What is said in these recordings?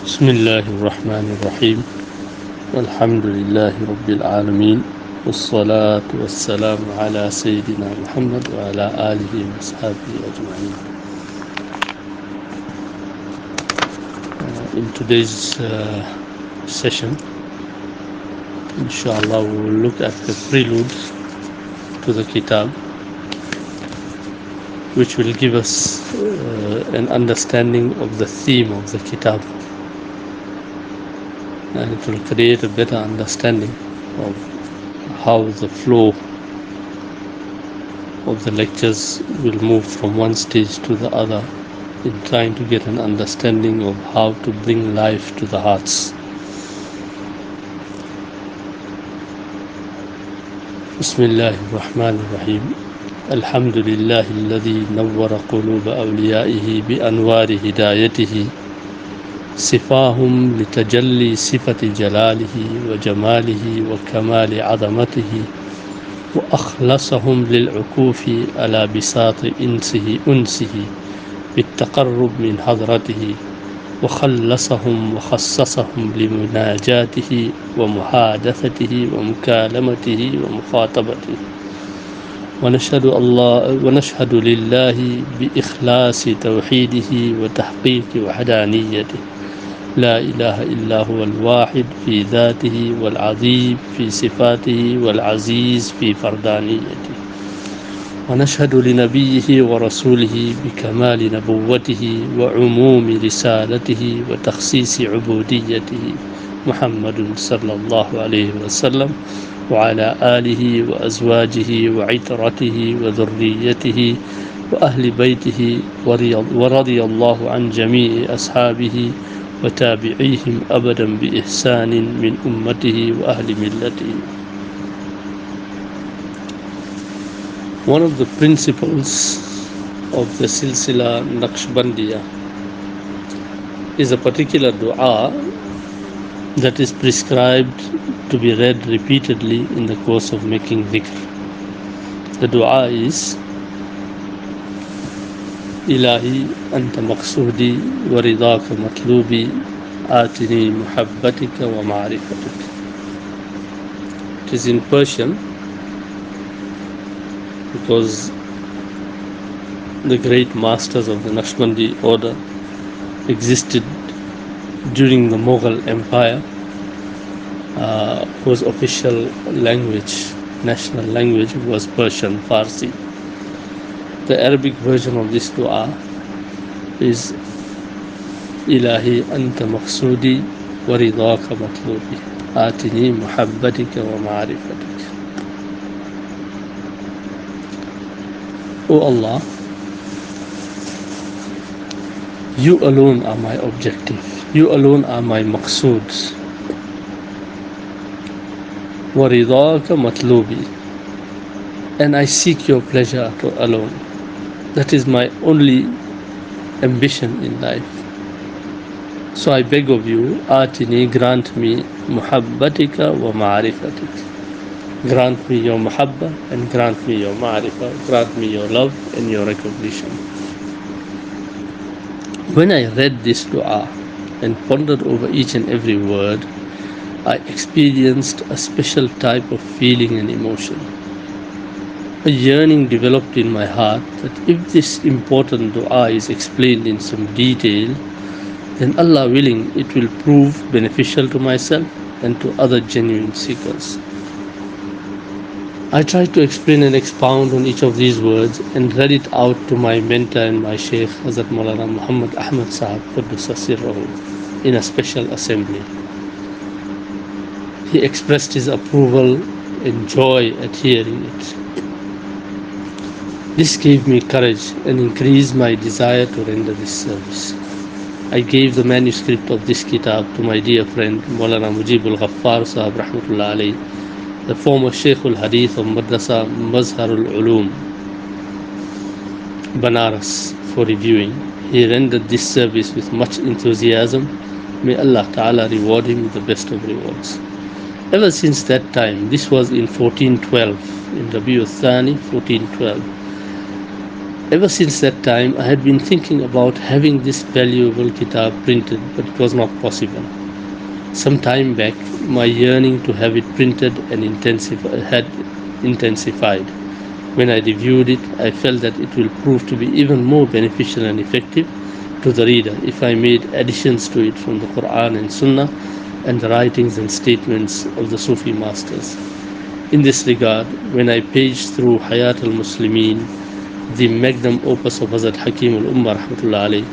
بسم الله الرحمن الرحيم والحمد لله رب العالمين والصلاة والسلام على سيدنا محمد وعلى آله وصحبه أجمعين. In today's session, inshallah, we will look at the prelude to the kitab, which will give us an understanding of the theme of the kitab, and it will create a better understanding of how the flow of the lectures will move from one stage to the other in trying to get an understanding of how to bring life to the hearts. Bismillah ar-Rahman ar-Rahim. الحمد لله الذي نور قلوب أوليائه بأنوار هدايته صفاهم لتجلي صفة جلاله وجماله وكمال عظمته وأخلصهم للعكوف على بساط أنسه بالتقرب من حضرته وخلصهم وخصصهم لمناجاته ومحادثته ومكالمته ومخاطبته. ونشهد لله بإخلاص توحيده وتحقيق وحدانيته. لا إله إلا هو الواحد في ذاته والعظيم في صفاته والعزيز في فردانيته. ونشهد لنبيه ورسوله بكمال نبوته وعموم رسالته وتخصيص عبوديته محمد صلى الله عليه وسلم وعلى آله وأزواجه وعترته وذريته وأهل بيته ورضي الله عن جميع أصحابه وتابعيهم أبدا بإحسان من أمته وأهل ملته. One of the principles of the Silsila Naqshbandiya is a particular dua that is prescribed to be read repeatedly in the course of making dhikr. The dua is Ilahi anta maqsoodi wa ridaka matlubi atini muhabbatika wa ma'rifatika. It is in Persian because the great masters of the Naqshbandi order existed during the Mughal Empire, whose official language, national language, was Persian, Farsi. The Arabic version of this dua is Ilahi anta maqsoodi wa ridaka matlubi atini muhabbatika wa ma'rifatika. O Allah, you alone are my objective. You alone are my maqsood. وَرِضَاكَ مَطْلُوبِي, and I seek your pleasure alone. That is my only ambition in life. So I beg of you, Atini, grant me muhabbatika wa ma'rifatika. Grant me your muhabba and grant me your ma'rifa. Grant me your love and your recognition. When I read this dua and pondered over each and every word, I experienced a special type of feeling and emotion. A yearning developed in my heart that if this important dua is explained in some detail, then Allah willing, it will prove beneficial to myself and to other genuine seekers. I tried to explain and expound on each of these words and read it out to my mentor and my Shaykh Hazrat Maulana Muhammad Ahmad Sahab Quddus Sirruhu in a special assembly. He expressed his approval and joy at hearing it. This gave me courage and increased my desire to render this service. I gave the manuscript of this kitab to my dear friend Maulana Mujibul Ghaffar Sahab Rahmatullah Alayhi, the former Shaykhul Hadith of Madrasa Mazharul Uloom, Banaras, for reviewing. He rendered this service with much enthusiasm. May Allah Ta'ala reward him with the best of rewards. Ever since that time, this was in 1412, in Rabiul Thani 1412, Ever since that time, I had been thinking about having this valuable kitab printed, but it was not possible. Some time back, my yearning to have it printed and had intensified. When I reviewed it, I felt that it will prove to be even more beneficial and effective to the reader if I made additions to it from the Quran and Sunnah and the writings and statements of the Sufi masters. In this regard, when I paged through Hayaat-ul-Muslimin, the magnum opus of Hazrat Hakim al-Ummah rahmatullah alayh,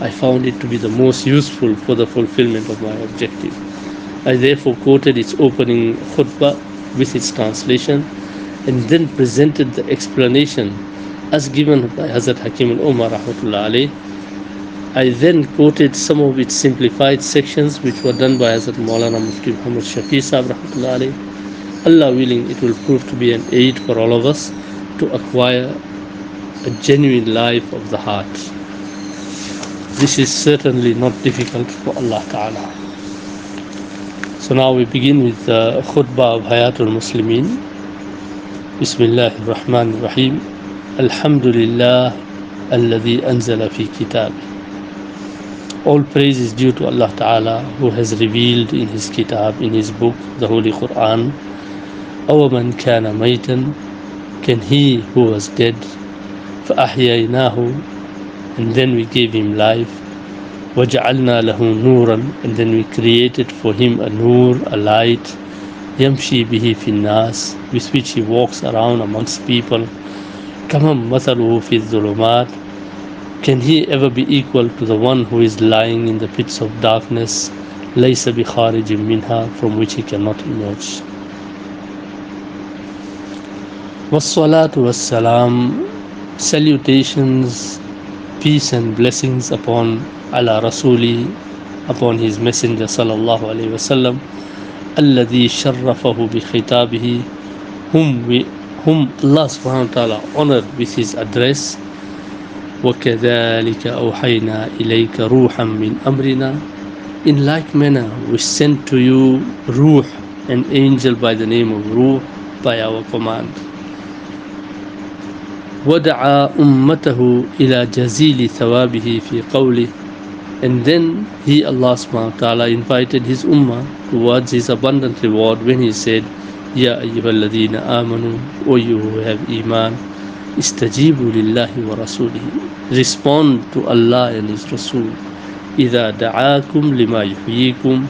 I found it to be the most useful for the fulfillment of my objective. I therefore quoted its opening khutbah with its translation and then presented the explanation as given by Hazrat Hakim al-Ummah rahmatullah alayh. I then quoted some of its simplified sections which were done by Hazrat Maulana Mufti Muhammad Shafi Sahib rahmatullah alayh. Allah willing, it will prove to be an aid for all of us to acquire a genuine life of the heart. This is certainly not difficult for Allah Ta'ala. So now we begin with the khutbah of Hayatul Muslimin. Bismillahir Rahmanir Rahim. Alhamdulillah alladhi anzala fi kitab. All praise is due to Allah Ta'ala who has revealed in His kitab, in His book, the Holy Quran. أَوَمَنْ كَانَ مَيْتًا, can he who was dead, فَأَحْيَيْنَاهُ, and then we gave him life, وَجَعَلْنَا لَهُ نُورًا, and then we created for him a nur, a light, يَمْشِي بِهِ فِي النَّاسِ, with which he walks around amongst people, كَمَنْ مَثَلُهُ فِي الظُّلُمَاتِ, can he ever be equal to the one who is lying in the pits of darkness, لَيْسَ بِخَارِجٍ مِنْهَا, from which he cannot emerge. Wassalatu wassalam, salutations, peace and blessings upon ala Rasuli, upon his messenger sallallahu alayhi wasallam, alladhi sharrafahu bi khitabihi, whom Allah subhanahu wa ta'ala honored with his address. وَكَذَلِكَ أَوْحَيْنَا إِلَيْكَ رُوحًا مِّنْ أَمْرِنَا, in like manner we sent to you Ruh, an angel by the name of Ruh, by our command. وَدَعَا أُمَّتَهُ إِلَى جَزِيلِ ثَوَابِهِ فِي قَوْلِهِ, and then he, Allah subhanahu wa ta'ala, invited his ummah towards his abundant reward when he said, يَا أَيُّهَا الَّذِينَ آمَنُوا, O you who have iman, استجيبوا لله ورسوله, respond to Allah and His Rasul, إِذَا دَعَاكُمْ لِمَا يُحْيِيكُمْ,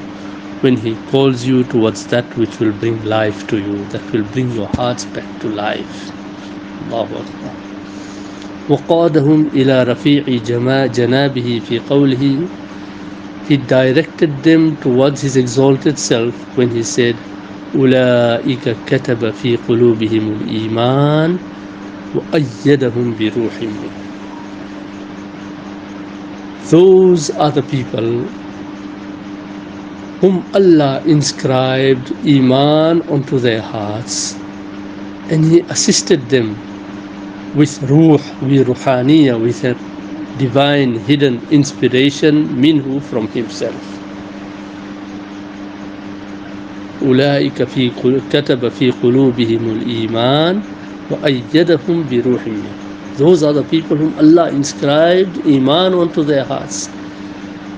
when He calls you towards that which will bring life to you, that will bring your hearts back to life. Allahu Akbar. وَقَادَهُمْ إِلَى رَفِيعِ جَنَابِهِ فِي قَوْلِهِ, He directed them towards His exalted self when He said, أُولَٰئِكَ كَتَبَ فِي قُلُوبِهِمُ الْإِيمَانِ وَأَيَّدَهُمْ بِرُوحٍ مِّنْهُ. Those are the people whom Allah inscribed Iman onto their hearts, and He assisted them with Ruh, Ruhaniya, with a divine hidden inspiration, minhu, from Himself. أولئك كتب في قلوبهم الإيمان وأيدهم بروح منه. Those are the people whom Allah inscribed Iman onto their hearts,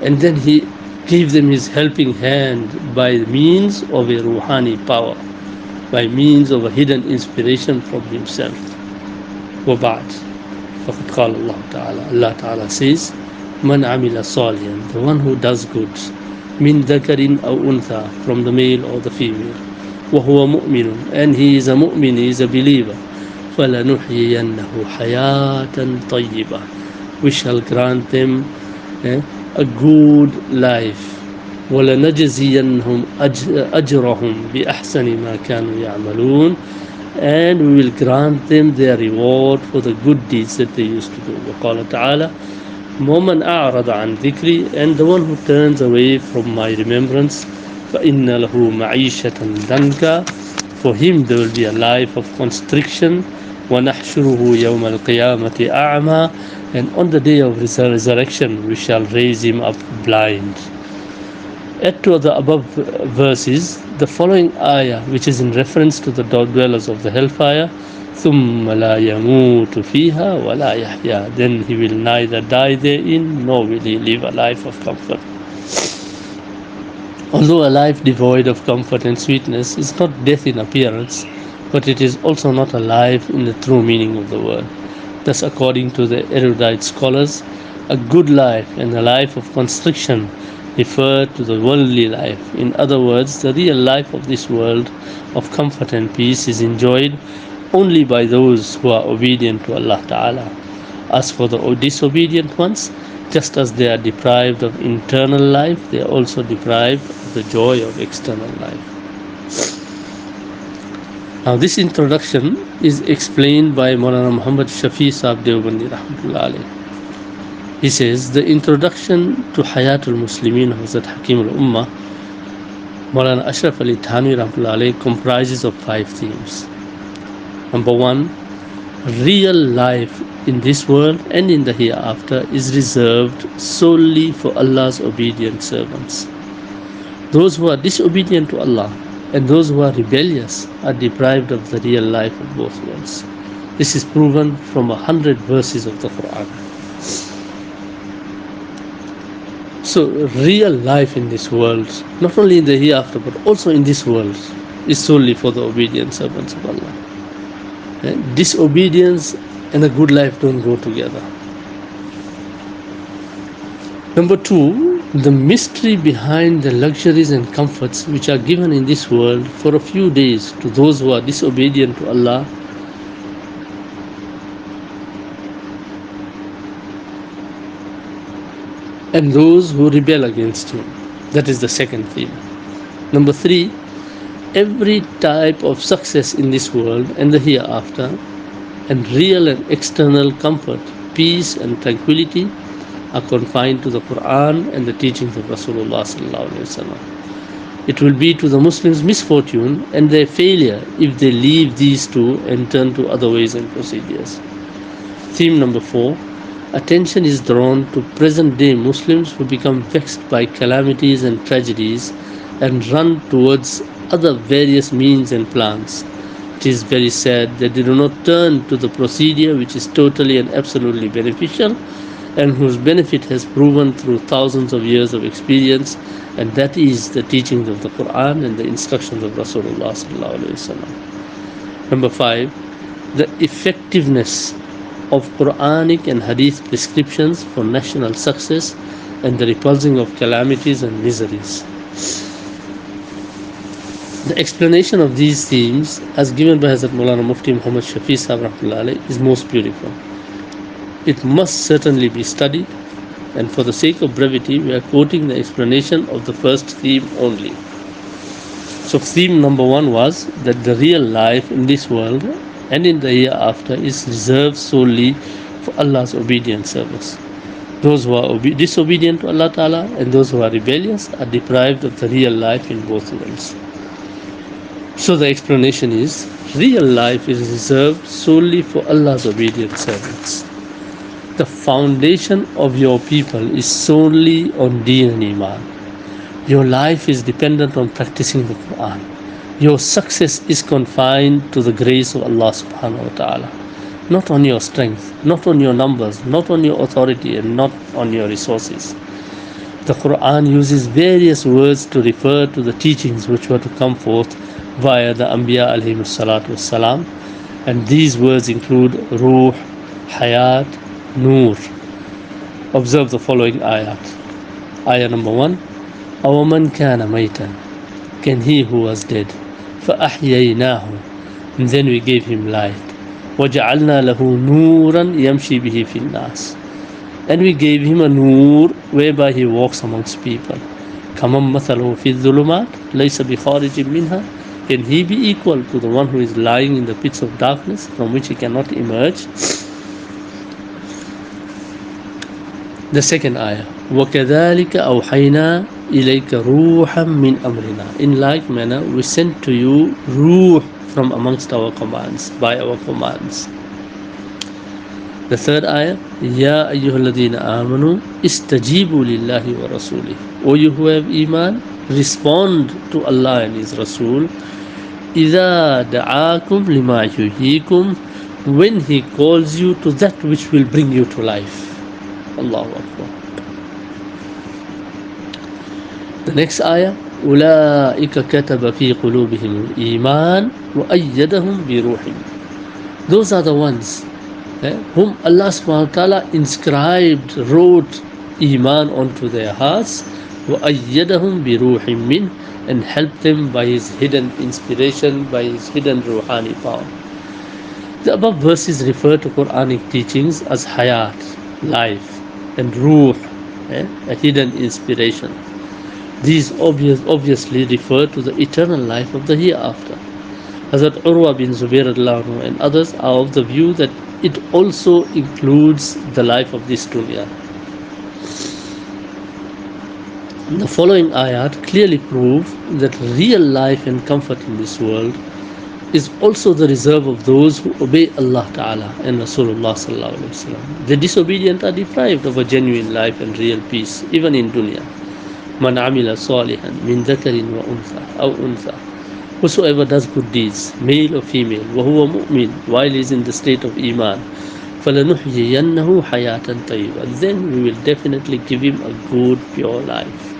and then He gave them His helping hand by means of a Ruhani power, by means of a hidden inspiration from Himself. وَبَعْدْ فَقَدْ قَالَ اللَّهُ تَعَالَى, Allah Ta'ala says, مَنْ عَمِلَ صَالِحًا, the one who does good, مِنْ ذَكَرٍ أَوْ أُنْثَى, from the male or the female, وَهُوَ مُؤْمِنٌ, and he is a mu'min, he is a believer, فَلَنُحْيِيَنَّهُ حَيَاةً طَيِّبَةً, we shall grant them a good life. وَلَنَجْزِيَنَّهُمْ أَجْرَهُمْ بِأَحْسَنِ مَا كَانُوا يَعْمَلُونَ, and we will grant them their reward for the good deeds that they used to do. وَقَالَ تَعَالَى وَمَنْ أَعْرَضَ عَنْ ذِكْرِي, and the one who turns away from my remembrance, فَإِنَّ لَهُ مَعِيشَةً ضَنْكًا, for him there will be a life of constriction. وَنَحْشُرُهُ يَوْمَ الْقِيَامَةِ أَعْمَى, and on the day of resurrection we shall raise him up blind. Add to the above verses the following ayah, which is in reference to the dwellers of the hellfire, ثُمَّ لَا يَمُوتُ فِيهَا وَلَا يَحْيَا. Then he will neither die therein, nor will he live a life of comfort. Although a life devoid of comfort and sweetness is not death in appearance, but it is also not a life in the true meaning of the word. Thus, according to the erudite scholars, a good life and a life of constriction refer to the worldly life. In other words, the real life of this world of comfort and peace is enjoyed only by those who are obedient to Allah Ta'ala. As for the disobedient ones, just as they are deprived of internal life, they are also deprived of the joy of external life. Now, this introduction is explained by Maulana Muhammad Shafi Sahib Deobandi Rahmatullah Alayh. He says, the introduction to Hayaat-ul-Muslimin Hazrat Hakim al-Ummah, Maulana Ashraf Ali Thanwi Rahmatullah Alayh, comprises of 5 themes. Number 1, real life in this world and in the hereafter is reserved solely for Allah's obedient servants. Those who are disobedient to Allah and those who are rebellious are deprived of the real life of both worlds. This is proven from 100 verses of the Quran. So real life in this world, not only in the hereafter but also in this world, is solely for the obedient servants of Allah. Disobedience and a good life don't go together. Number 2, the mystery behind the luxuries and comforts which are given in this world for a few days to those who are disobedient to Allah and those who rebel against Him. That is the second theme. Number 3, every type of success in this world and the hereafter, and real and external comfort, peace and tranquility are confined to the Quran and the teachings of Rasulullah sallallahu alaihi wasallam. It will be to the Muslims misfortune and their failure if they leave these two and turn to other ways and procedures. Theme number 4, attention is drawn to present day Muslims who become vexed by calamities and tragedies and run towards other various means and plans. It is very sad that they do not turn to the procedure which is totally and absolutely beneficial and whose benefit has proven through thousands of years of experience, and that is the teachings of the Quran and the instructions of Rasulullah sallallahu alaihi wasallam. Number 5, the effectiveness of Quranic and Hadith prescriptions for national success and the repulsing of calamities and miseries. The explanation of these themes, as given by Hazrat Maulana Mufti Muhammad Shafi Sahib Rahmatullah Alayh, is most beautiful. It must certainly be studied, and for the sake of brevity, we are quoting the explanation of the first theme only. So theme number 1 was that the real life in this world and in the hereafter is reserved solely for Allah's obedient service. Those who are disobedient to Allah Ta'ala and those who are rebellious are deprived of the real life in both worlds. So the explanation is, real life is reserved solely for Allah's obedient servants. The foundation of your people is solely on Deen and Iman. Your life is dependent on practicing the Quran. Your success is confined to the grace of Allah subhanahu wa ta'ala, not on your strength, not on your numbers, not on your authority, and not on your resources. The Quran uses various words to refer to the teachings which were to come forth via the Anbiya alayhimu salatu wassalam, and these words include Ruh, Hayat, Noor. Observe the following ayat. Ayah number 1, أَوَمَنْ كَانَ مَيْتًا, can he who was dead, فَأَحْيَيْنَاهُ, and then we gave him light, وَجَعَلْنَا لَهُ نُورًا يَمْشِي بِهِ فِي النَّاسِ, and we gave him a nur whereby he walks amongst people. كَمَنْ مَثَلُهُ فِي الظُّلُمَاتِ لَيْسَ بِخَارِجٍ مِنْهَا, can he be equal to the one who is lying in the pits of darkness from which he cannot emerge? The second ayah, وَكَذَلِكَ أَوْحَيْنَا إِلَيْكَ رُوحًا مِّنْ أَمْرِنَا, in like manner we sent to you ruh from amongst our commands, by our commands. The third ayah, يَا أَيُّهَا الَّذِينَ آمَنُوا اسْتَجِيبُوا لِلَّهِ وَرَسُولِهِ, O you who have Iman, respond to Allah and His Rasul, إِذَا دَعَاكُمْ لِمَا يُحْيِيكُمْ, when He calls you to that which will bring you to life. Allahu Akbar. The next ayah, أُولَٰئِكَ كَتَبَ فِي قُلُوبِهِمُ الْإِيمَانَ وَأَيَّدَهُمْ بِرُوحٍ. Those are the ones whom Allah subhanahu wa ta'ala inscribed, wrote Iman onto their hearts, وَأَيَّدَهُمْ بِرُوحٍ مِّنْهُ, and helped them by His hidden inspiration, by His hidden ruhani power. The above verses refer to Quranic teachings as hayat, life, and ruh, a hidden inspiration. These obviously refer to the eternal life of the hereafter. Hazrat Urwa bin Zubair anhu and others are of the view that it also includes the life of this dunya. The following ayat clearly prove that real life and comfort in this world is also the reserve of those who obey Allah Ta'ala and Rasulullah Sallallahu Alaihi Wasallam. The disobedient are deprived of a genuine life and real peace, even in dunya. Man amila salihan min dhakarin wa untha aw untha. Whosoever does good deeds, male or female, wa huwa mu'min, while he is in the state of iman, فَلَنُحْيِيَنَّهُ حَيَاةً طَيِّبَةً, then we will definitely give him a good, pure life.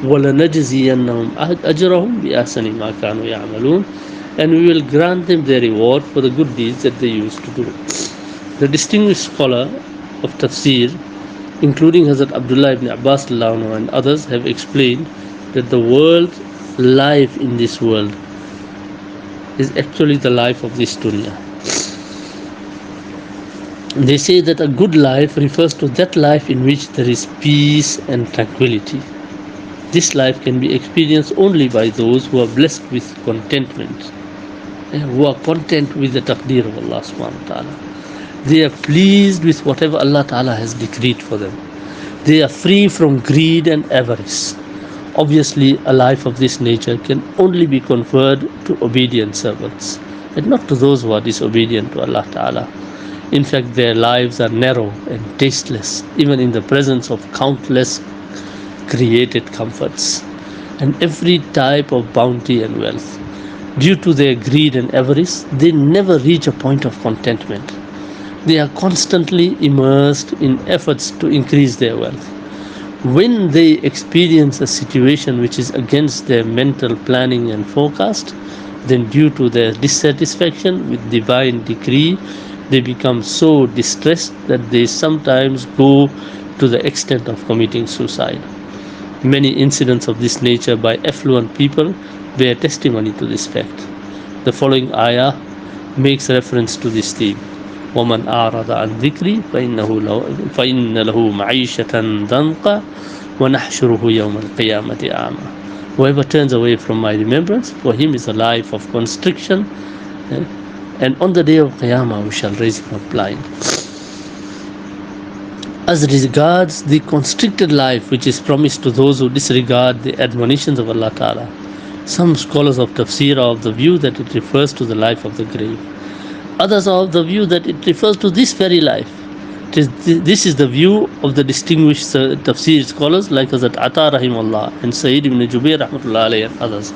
وَلَنَجْزِيَنَّهُمْ أَجْرَهُمْ بِأَحْسَنِ مَا كَانُوا يَعْمَلُونَ, and we will grant them their reward for the good deeds that they used to do. The distinguished scholar of tafsir, including Hazrat Abdullah ibn Abbas and others, have explained that the world, life in this world, is actually the life of this dunya. They say that a good life refers to that life in which there is peace and tranquility. This life can be experienced only by those who are blessed with contentment, who are content with the taqdeer of Allah subhanahu wa ta'ala. They are pleased with whatever Allah Ta'ala has decreed for them. They are free from greed and avarice. Obviously, a life of this nature can only be conferred to obedient servants, and not to those who are disobedient to Allah Ta'ala. In fact, their lives are narrow and tasteless, even in the presence of countless created comforts and every type of bounty and wealth. Due to their greed and avarice, they never reach a point of contentment. They are constantly immersed in efforts to increase their wealth. When they experience a situation which is against their mental planning and forecast, then due to their dissatisfaction with divine decree, they become so distressed that they sometimes go to the extent of committing suicide. Many incidents of this nature by affluent people bear testimony to this fact. The following ayah makes reference to this theme. وَمَنْ أَعْرَضَ عَنْ ذِكْرِي فَإِنَّ لَهُ مَعِيشَةً ضَنْقًا وَنَحْشُرُهُ يَوْمَ الْقِيَامَةِ أَعْمَى. Whoever turns away from my remembrance, for him is a life of constriction, and on the day of Qiyamah we shall raise him up blind. As regards the constricted life which is promised to those who disregard the admonitions of Allah Ta'ala, some scholars of tafsir are of the view that it refers to the life of the grave. Others are of the view that it refers to this very life. This is the view of the distinguished tafsir scholars like Hazrat Ata rahimahullah and Sayyid ibn Jubair rahmatullah alayhi and others.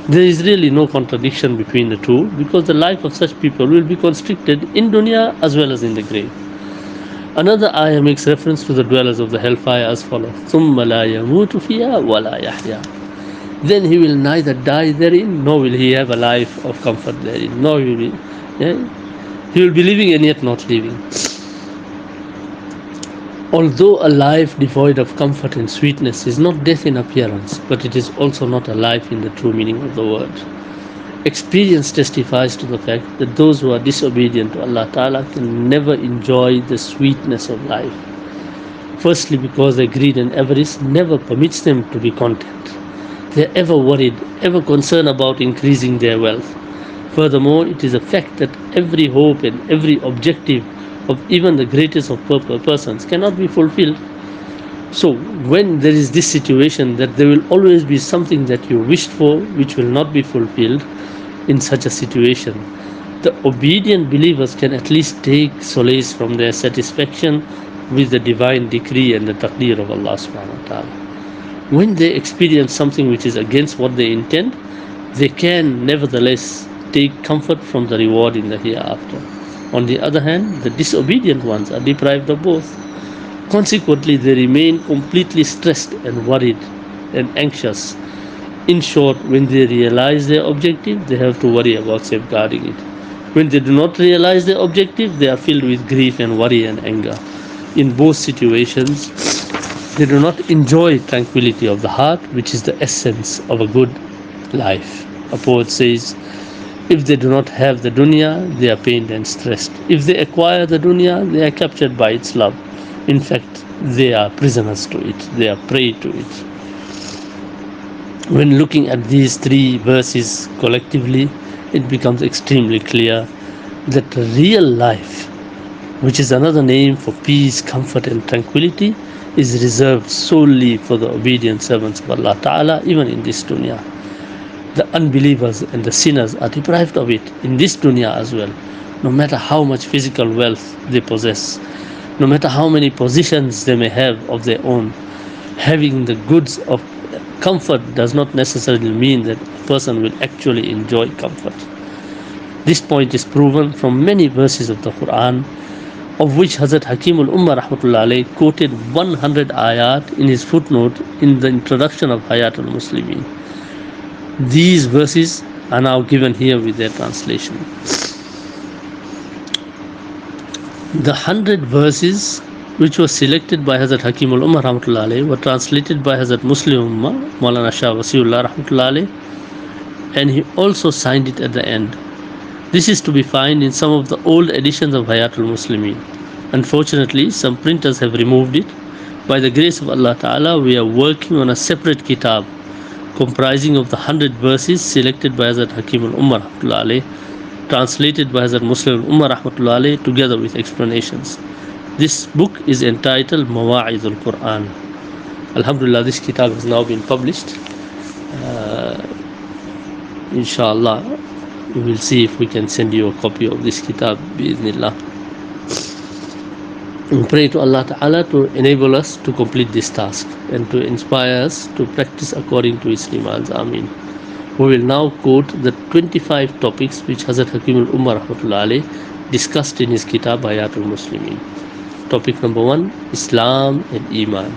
There is really no contradiction between the two, because the life of such people will be constricted in dunya as well as in the grave. Another ayah makes reference to the dwellers of the hellfire as follows: ثُمَّ لَا يَمُوتُ فِيهَا وَلَا يَحْيَا. Then he will neither die therein, nor will he have a life of comfort therein, nor he will be living and yet not living. Although a life devoid of comfort and sweetness is not death in appearance, but it is also not a life in the true meaning of the word. Experience testifies to the fact that those who are disobedient to Allah Ta'ala can never enjoy the sweetness of life. Firstly, because their greed and avarice never permits them to be content. They are ever worried, ever concerned about increasing their wealth. Furthermore, it is a fact that every hope and every objective of even the greatest of persons cannot be fulfilled. So, when there is this situation that there will always be something that you wished for which will not be fulfilled, in such a situation, the obedient believers can at least take solace from their satisfaction with the divine decree and the taqdeer of Allah subhanahu wa ta'ala. When they experience something which is against what they intend, they can nevertheless take comfort from the reward in the hereafter. On the other hand, the disobedient ones are deprived of both. Consequently, they remain completely stressed and worried and anxious. In short, when they realize their objective, they have to worry about safeguarding it. When they do not realize their objective, they are filled with grief and worry and anger. In both situations, they do not enjoy tranquility of the heart, which is the essence of a good life. A poet says, if they do not have the dunya, they are pained and stressed. If they acquire the dunya, they are captured by its love. In fact, they are prisoners to it. They are prey to it. When looking at these three verses collectively, it becomes extremely clear that real life, which is another name for peace, comfort and tranquility, is reserved solely for the obedient servants of Allah Ta'ala, even in this dunya. The unbelievers and the sinners are deprived of it in this dunya as well, no matter how much physical wealth they possess, no matter how many positions they may have of their own. Having the goods of comfort does not necessarily mean that a person will actually enjoy comfort. This point is proven from many verses of the Quran, of which Hazrat Hakim al-Ummah rahmatullah alayh quoted 100 ayat in his footnote in the introduction of Hayaat-ul-Muslimin. These verses are now given here with their translation. The 100 verses which were selected by Hazrat Hakim al-Ummah rahmatullah alayh were translated by Hazrat Muslim Ummah, Maulana Shah Wasiullah rahmatullah alayh, and he also signed it at the end. This is to be found in some of the old editions of Hayaat-ul-Muslimin. Unfortunately, some printers have removed it. By the grace of Allah Ta'ala, we are working on a separate kitab comprising of the 100 verses selected by Hazrat Hakim al-Ummah rahmatullah alayh, translated by Hazrat Muslim Ummah rahmatullah alayh, together with explanations. This book is entitled Mawa'idul Quran. Alhamdulillah, this kitab has now been published. Inshallah, we will see if we can send you a copy of this kitab, bi'idhnillah. We pray to Allah Ta'ala to enable us to complete this task and to inspire us to practice according to His demands. Ameen. We will now quote the 25 topics which Hazrat Hakim al-Ummah rahmatullah alayh discussed in his kitab Hayaat-ul-Muslimin. Topic number 1, Islam and Iman.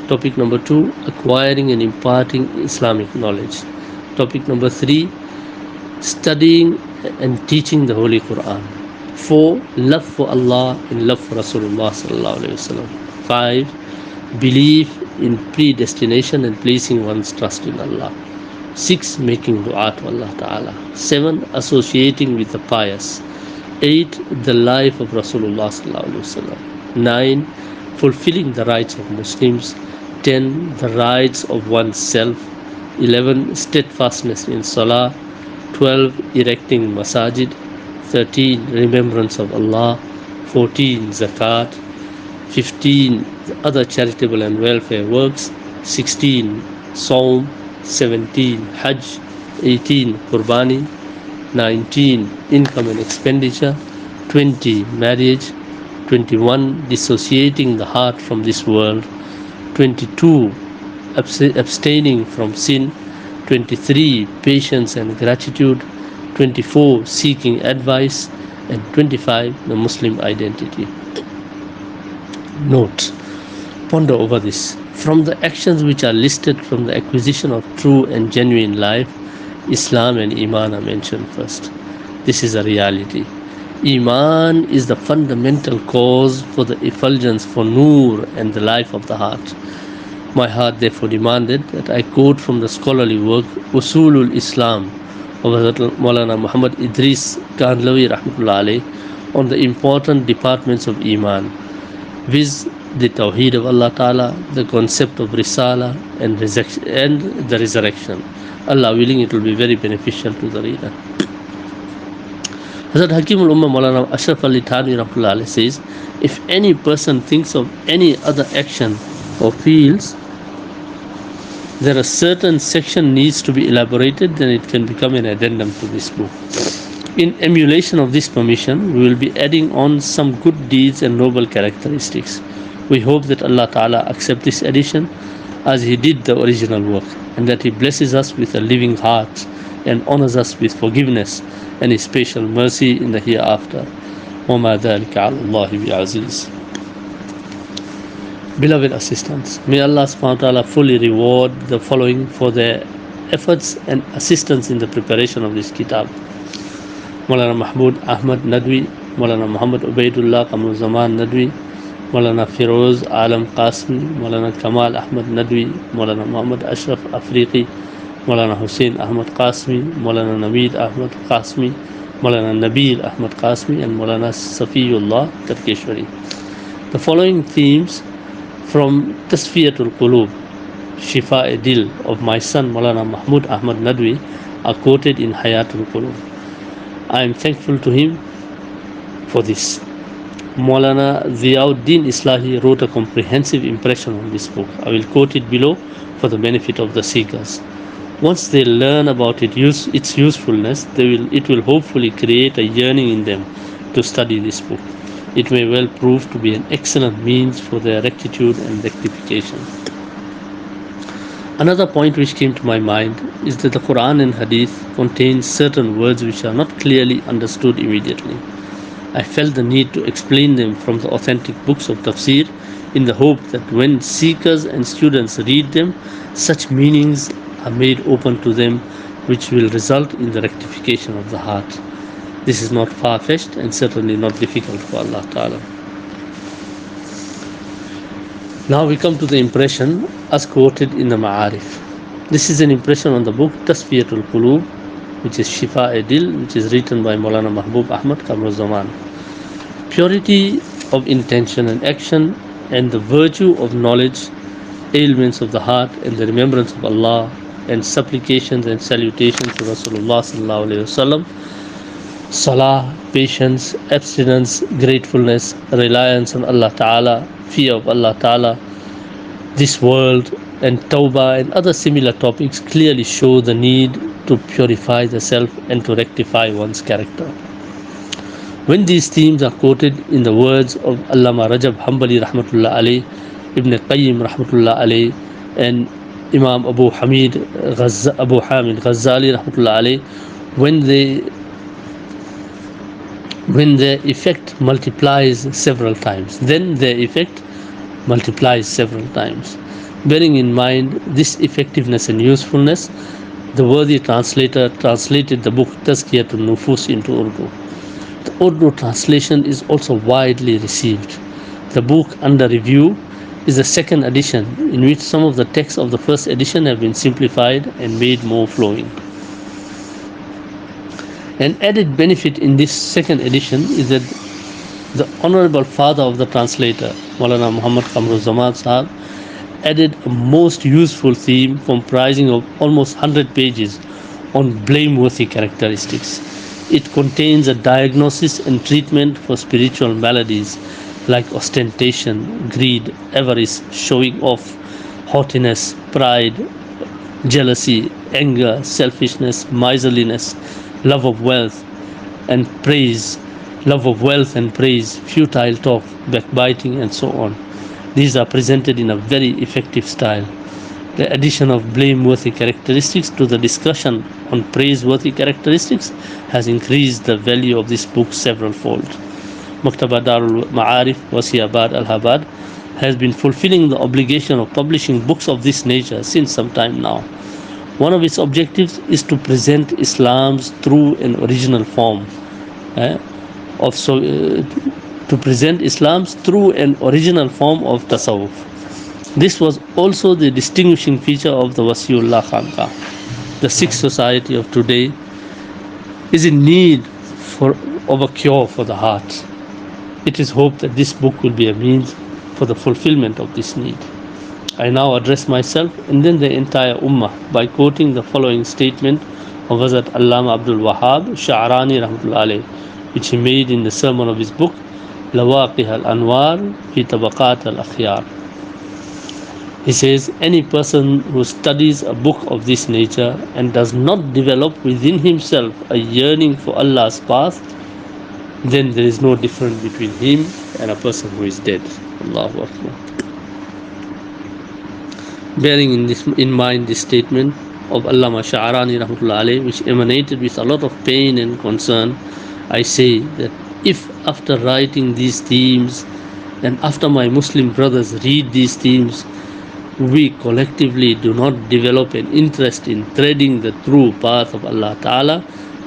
Topic number 2, acquiring and imparting Islamic knowledge. Topic number 3, studying and teaching the Holy Quran. 4, love for Allah and love for Rasulullah sallallahu alaihi wasallam. 5, belief in predestination and placing one's trust in Allah. 6, making dua to Allah Ta'ala. 7, associating with the pious. 8, the life of Rasulullah sallallahu alaihi wasallam. 9, fulfilling the rights of Muslims. 10, the rights of oneself. 11, steadfastness in Salah. 12, erecting masajid. 13, remembrance of Allah. 14, zakat. 15, other charitable and welfare works. 16, Saum. 17, Hajj. 18, Qurbani. 19, income and expenditure. 20, marriage. 21, dissociating the heart from this world. 22, abstaining from sin. 23, patience and gratitude. 24, seeking advice. And 25, the Muslim identity. Note, ponder over this. From the actions which are listed from the acquisition of true and genuine life, Islam and Iman are mentioned first. This is a reality. Iman is the fundamental cause for the effulgence for Noor and the life of the heart. My heart therefore demanded that I quote from the scholarly work Usulul Islam of Maulana Muhammad Idris Kandhlawi rahmatullah alayh on the important departments of Iman, viz. The Tawheed of Allah Ta'ala, the concept of Risala and the resurrection. Allah willing, it will be very beneficial to the reader. Hazrat Hakim al-Ummah Maulana Ashraf Ali Thanwi rahmatullah alayh says, if any person thinks of any other action or feels there a certain section needs to be elaborated, then it can become an addendum to this book. In emulation of this permission, we will be adding on some good deeds and noble characteristics. We hope that Allah Ta'ala accept this addition as He did the original work, and that He blesses us with a living heart and honors us with forgiveness and His special mercy in the hereafter. وَمَا ذَلِكَ عَلَى اللَّهِ بِعَزِيزٍ. Beloved assistants, may Allah subhanahu wa ta'ala fully reward the following for their efforts and assistance in the preparation of this kitab. Maulana Mahmud Ahmad Nadwi, Maulana Muhammad Ubaidullah Qamar Zaman Nadwi, Maulana Firoz Alam Qasmi, Maulana Kamal Ahmad Nadwi, Maulana Muhammad Ashraf Afriqi, Maulana Hussein Ahmad Qasmi, Maulana Naveed Ahmad Qasmi, Maulana Nabil Ahmad Qasmi, and Maulana Safiullah Tarkeshwari. The following themes from Tasfiyatul-Qulub, Shifa-e-Dil of my son Maulana Mahmud Ahmad Nadwi are quoted in Hayaat-ul-Qulub. I am thankful to him for this. Maulana Ziauddin Islahi wrote a comprehensive impression on this book. I will quote it below for the benefit of the seekers. Once they learn about its usefulness, it will hopefully create a yearning in them to study this book. It may well prove to be an excellent means for their rectitude and rectification. Another point which came to my mind is that the Quran and Hadith contains certain words which are not clearly understood immediately. I felt the need to explain them from the authentic books of tafsir in the hope that when seekers and students read them, such meanings are made open to them, which will result in the rectification of the heart. This is not far-fetched and certainly not difficult for Allah Ta'ala. Now we come to the impression as quoted in the Ma'arif. This is an impression on the book Tasfiyatul-Qulub, which is Shifa-e-Dil, which is written by Maulana Mahbub Ahmad Qamar Zaman. Purity of intention and action and the virtue of knowledge, ailments of the heart and the remembrance of Allah and supplications and salutations to Rasulullah sallallahu alaihi wasallam, salah, patience, abstinence, gratefulness, reliance on Allah Ta'ala, fear of Allah Ta'ala, this world, and tawbah and other similar topics clearly show the need to purify the self and to rectify one's character. When these themes are quoted in the words of Allāmah Rajab Hanbali rahmatullah alayh, Ibn Qayyim rahmatullah alayh, and Imam Abu Hamid Ghazali rahmatullah alayh, when their effect multiplies several times, then their effect multiplies several times. Bearing in mind this effectiveness and usefulness, the worthy translator translated the book Tazkia Nufus into Urdu. The Urdu translation is also widely received. The book under review is the second edition, in which some of the texts of the first edition have been simplified and made more flowing. An added benefit in this second edition is that the honorable father of the translator, Maulana Muhammad Qamar Zaman Sahab, added a most useful theme comprising of almost 100 pages on blameworthy characteristics. It contains a diagnosis and treatment for spiritual maladies like ostentation, greed, avarice, showing off, haughtiness, pride, jealousy, anger, selfishness, miserliness, love of wealth and praise, futile talk, backbiting, and so on. These are presented in a very effective style. The addition of blameworthy characteristics to the discussion on praiseworthy characteristics has increased the value of this book several-fold. Maktaba Darul Ma'arif, Wasiabad Allahabad, has been fulfilling the obligation of publishing books of this nature since some time now. One of its objectives is to present Islam's true and original form, to present Islam's true and original form of tasawwuf. This was also the distinguishing feature of the Wasiullah Khanqah. The Sikh society of today is in need of a cure for the heart. It is hoped that this book will be a means for the fulfillment of this need. I now address myself and then the entire Ummah by quoting the following statement of Hazrat Allāmah Abdul Wahhab Sha'rani rahmatullah alayh, which he made in the sermon of his book Lawaqih al-Anwar fi Tabaqat al-Akhyar. He says, any person who studies a book of this nature and does not develop within himself a yearning for Allah's path, then there is no difference between him and a person who is dead. Allahu Akbar. Bearing in mind this statement, of Allāmah Sha'arani rahmatullah alayh, which emanated with a lot of pain and concern. I say that if after writing these themes and after my Muslim brothers read these themes, we collectively do not develop an interest in treading the true path of Allah Ta'ala,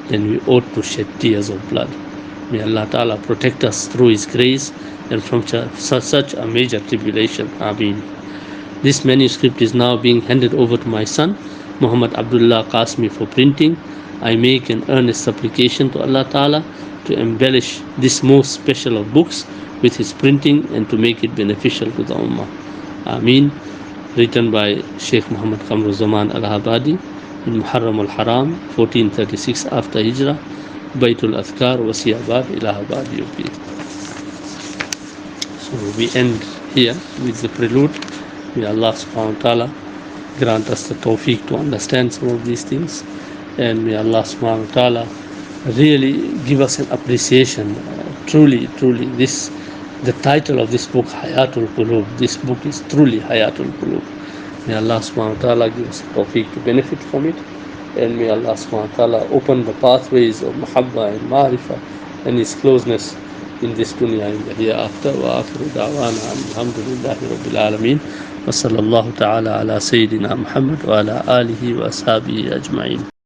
then we ought to shed tears of blood. May Allah Ta'ala protect us through His grace and from such a major tribulation. Ameen. This manuscript is now being handed over to my son, Muhammad Abdullah Qasmi, for printing. I make an earnest supplication to Allah Ta'ala to embellish this most special of books with His printing and to make it beneficial to the Ummah. Ameen. Written by Shaykh Muhammad Qamar Zaman illahabadi in Muharram al-Haram, 1436 after Hijrah, Baytul Azkar, Wasiabad, Allahabad, UP. So we end here with the prelude. May Allah subhanahu wa ta'ala grant us the tawfiq to understand some of these things, and may Allah subhanahu wa ta'ala really give us an appreciation. Truly, the title of this book, Hayaat-ul-Qulub, this book is truly Hayaat-ul-Qulub. May Allah subhanahu wa ta'ala give us tawfiq to benefit from it, and may Allah subhanahu wa ta'ala open the pathways of mahabba and ma'rifah and His closeness in this dunya and the hereafter. Wa akhiru da'wana alhamdulillahi rabbil alameen. Wa sallallahu ta'ala ala Sayyidina Muhammad wa ala alihi wa ashabihi ajma'in.